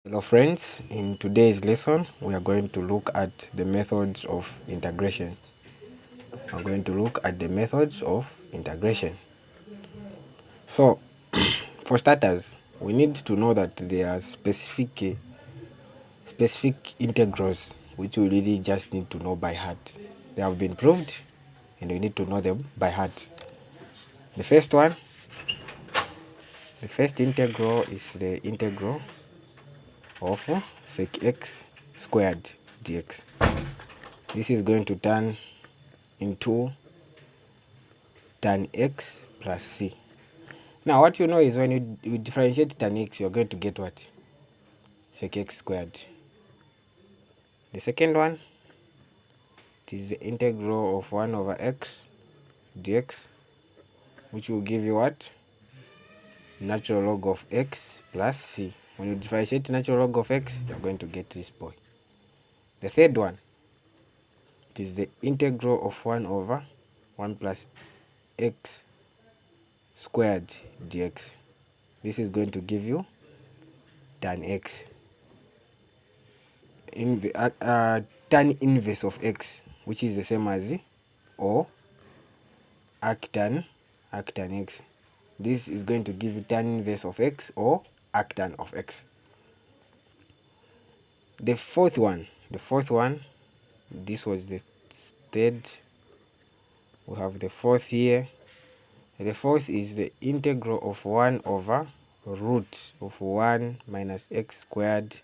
Hello friends, in today's lesson we are going to look at the methods of integration. We're going to look at the methods of integration. So for starters, we need to know that there are specific integrals which we really just need to know by heart. They have been proved and we need to know them by heart. The first one, the first integral is the integral of sec x squared dx. This is going to turn into tan x plus c. Now what you know is when you differentiate tan x, you're going to get what? Sec x squared. The second one, it is the integral of 1 over x dx, which will give you what? Natural log of x plus c. When you differentiate natural log of x, you're going to get this boy. The third one, it is the integral of 1 over 1 plus x squared dx. This is going to give you tan x. Tan inverse of x, which is the same as or arctan x. This is going to give you tan inverse of x or arctan of x. The fourth one, this was the third. We have the fourth here. The fourth is the integral of 1 over root of 1 minus x squared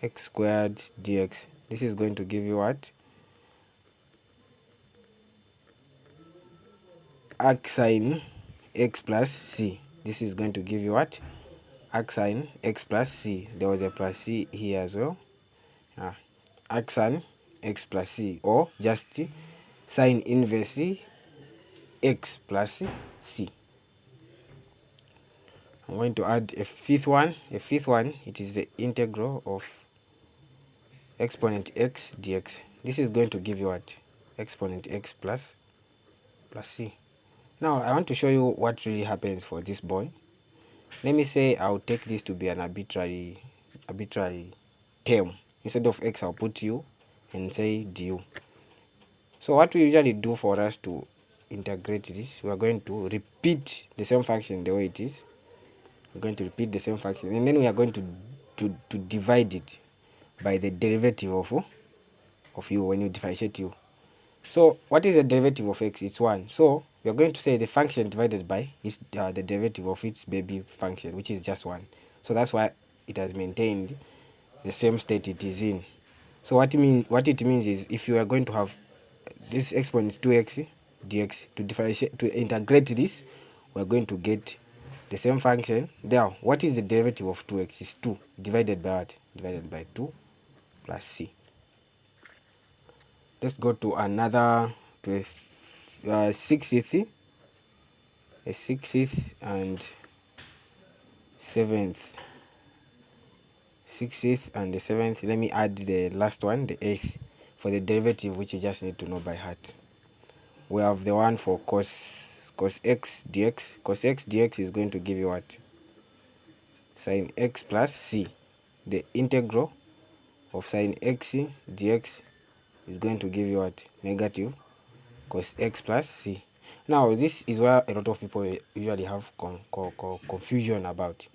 dx. This is going to give you what? Arc sine x plus c. This is going to give you what? Arc sine x plus c. There was a plus c here as well. Arc sine x plus c, or just sine inverse x plus c. I'm going to add a fifth one. It is the integral of exponent x dx. This is going to give you what? Exponent x plus c. Now I want to show you what really happens for this boy. Let me say I'll take this to be an arbitrary term. Instead of x, I'll put u and say du. So what we usually do for us to integrate this, we are going to repeat the same function the way it is. We're going to repeat the same function, and then we are going to divide it by the derivative of u when you differentiate u. So what is the derivative of x? It's 1. So we are going to say the function divided by is the derivative of its baby function, which is just 1. So that's why it has maintained the same state it is in. So what it means is, if you are going to have this exponent 2x dx to differentiate, to integrate this, we're going to get the same function. Now what is the derivative of 2x? Is 2 divided by what? Divided by 2 plus c. Let's go to another, to a sixth and seventh. Let me add the last one, the eighth, for the derivative, which you just need to know by heart. We have the one for cos x dx. Cos x dx is going to give you what? Sin x plus c. The integral of sin x dx is going to give you what? Negative cos x plus c. Now this is where a lot of people usually have confusion about.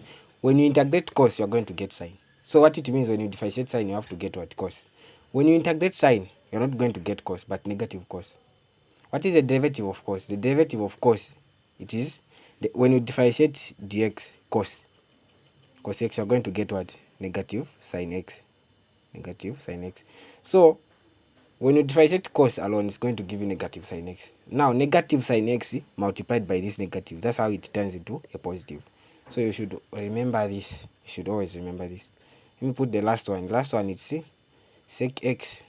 When you integrate cos, you are going to get sine. So what it means, when you differentiate sine, you have to get what? Cos. When you integrate sine, you're not going to get cos, but negative cos. What is the derivative of cos? The derivative of cos, it is when you differentiate dx cos x, you're going to get what? Negative sine x. So when you differentiate cos alone, it's going to give you negative sine x. Now negative sine x multiplied by this negative, that's how it turns into a positive. So you should remember this. You should always remember this. Let me put the last one. Last one is sec x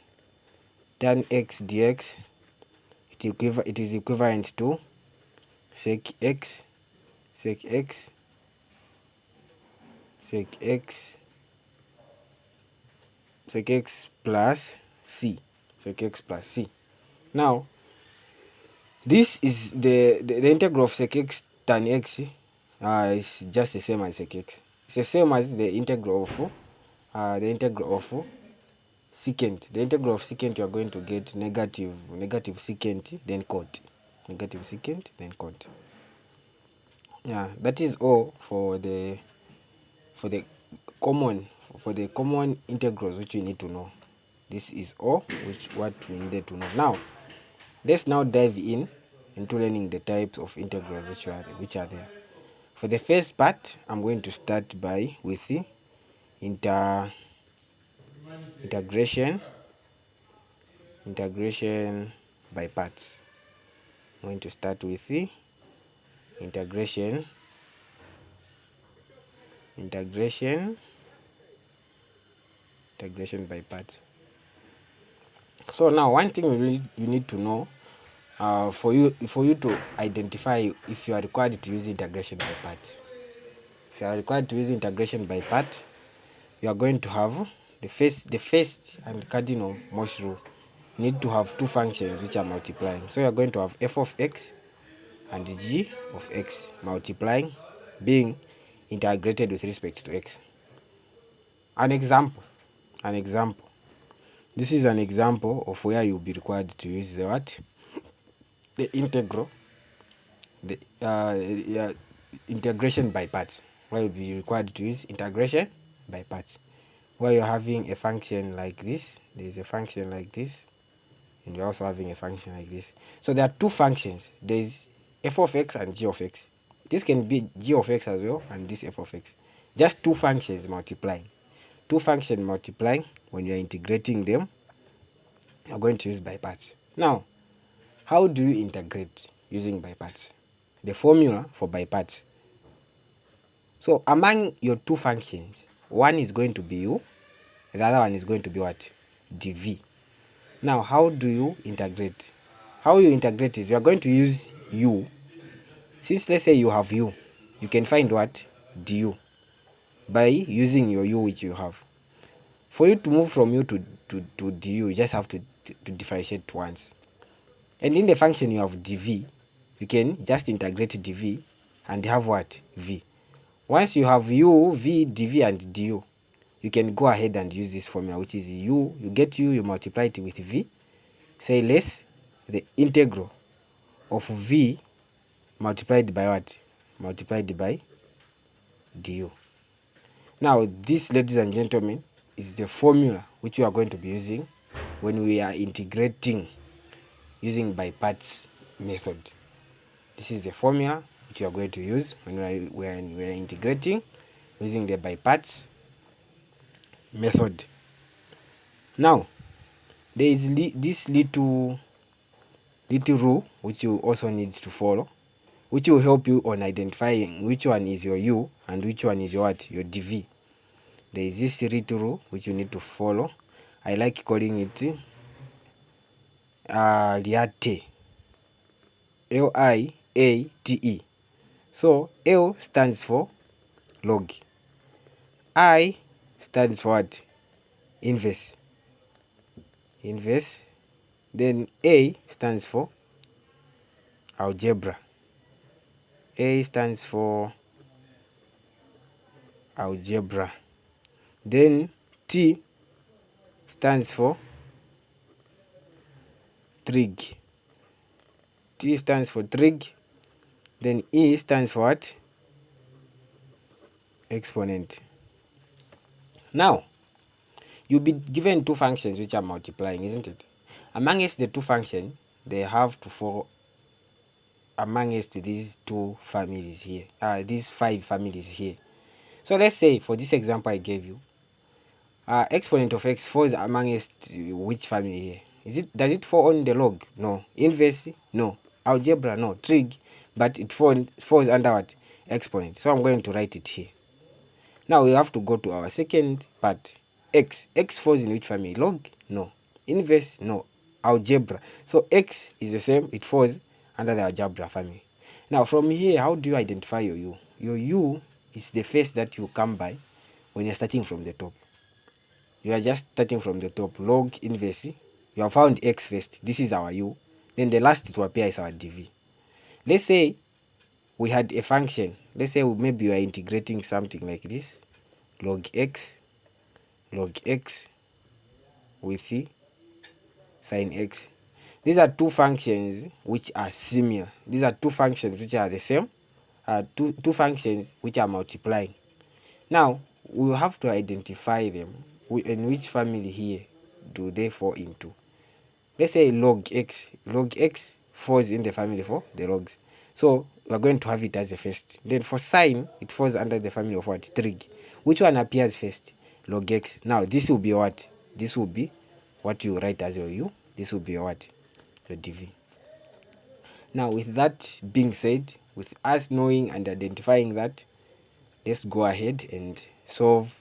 tan x dx. It is equivalent to sec x plus c. Sec x plus c. Now this is the integral of sec x tan x is just the same as sec x. It's the same as the integral of secant. The integral of secant, you are going to get negative secant then cot. Negative secant then cot. Yeah, that is all for the common integrals which we need to know. This is all what we needed to know. Now let's now dive into learning the types of integrals which are there. For the first part, I'm going to start with the integration by parts. I'm going to start with the integration by parts. So now one thing you need to know for you to identify if you are required to use integration by part. If you are required to use integration by part, you are going to have the first and cardinal most rule. You need to have two functions which are multiplying. So you are going to have f of x and g of x multiplying, being integrated with respect to x. An example. This is an example of where you'll be required to use the what? The integral, integration by parts. Where you'll be required to use integration by parts. Where you're having a function like this, there's a function like this, and you're also having a function like this. So there are two functions. There's f of x and g of x. This can be g of x as well, and this f of x. Just two functions multiplying. Two functions multiplying, when you're integrating them, you're going to use by parts. Now, how do you integrate using by parts? The formula for by parts. So among your two functions, one is going to be u, the other one is going to be what? dv. Now, how do you integrate? How you integrate is you are going to use u. Since let's say you have u, you can find what? du by using your u which you have. For you to move from u to du, you just have to differentiate once. And in the function you have dv, you can just integrate dv and have what? v. Once you have u, v, dv and du, you can go ahead and use this formula, which is u, you get u, you multiply it with v, say less the integral of v multiplied by what? Multiplied by du. Now this, ladies and gentlemen, is the formula which we are going to be using when we are integrating using by parts method. This is the formula which we are going to use when we are integrating using the by parts method. Now there is this little rule which you also need to follow, which will help you on identifying which one is your u and which one is your what? Your dv. There is this little rule which you need to follow. I like calling it LIATE. LIATE. So L stands for log. I stands for what? Inverse. Then A stands for algebra. A stands for algebra. Then T stands for trig. T stands for trig. Then E stands for what? Exponent. Now, you'll be given two functions which are multiplying, isn't it? Amongst the two functions, they have to fall amongst these two families here. These five families here. So let's say for this example I gave you, exponent of x falls amongst which family here? Does it fall on the log? No. Inverse? No. Algebra? No. Trig? But it falls under what? Exponent. So I'm going to write it here. Now we have to go to our second part. X falls in which family? Log? No. Inverse? No. Algebra. So x is the same, it falls under the algebra family. Now from here, how do you identify your u? Your u is the first that you come by when you're starting from the top. You are just starting from the top. Log, inverse. You have found x first. This is our u. Then the last to appear is our dv. Let's say we had a function. Let's say maybe you are integrating something like this, log x with the sin x. These are two functions which are similar. These are two functions which are the same. Two functions which are multiplying. Now we will have to identify them. In which family here do they fall into? Let's say log x falls in the family for the logs. So we are going to have it as a first. Then for sine, it falls under the family of what? Trig. Which one appears first? Log x. Now this will be what? This will be what you write as your u. This will be your what? Your dv. Now with that being said, with us knowing and identifying that, let's go ahead and solve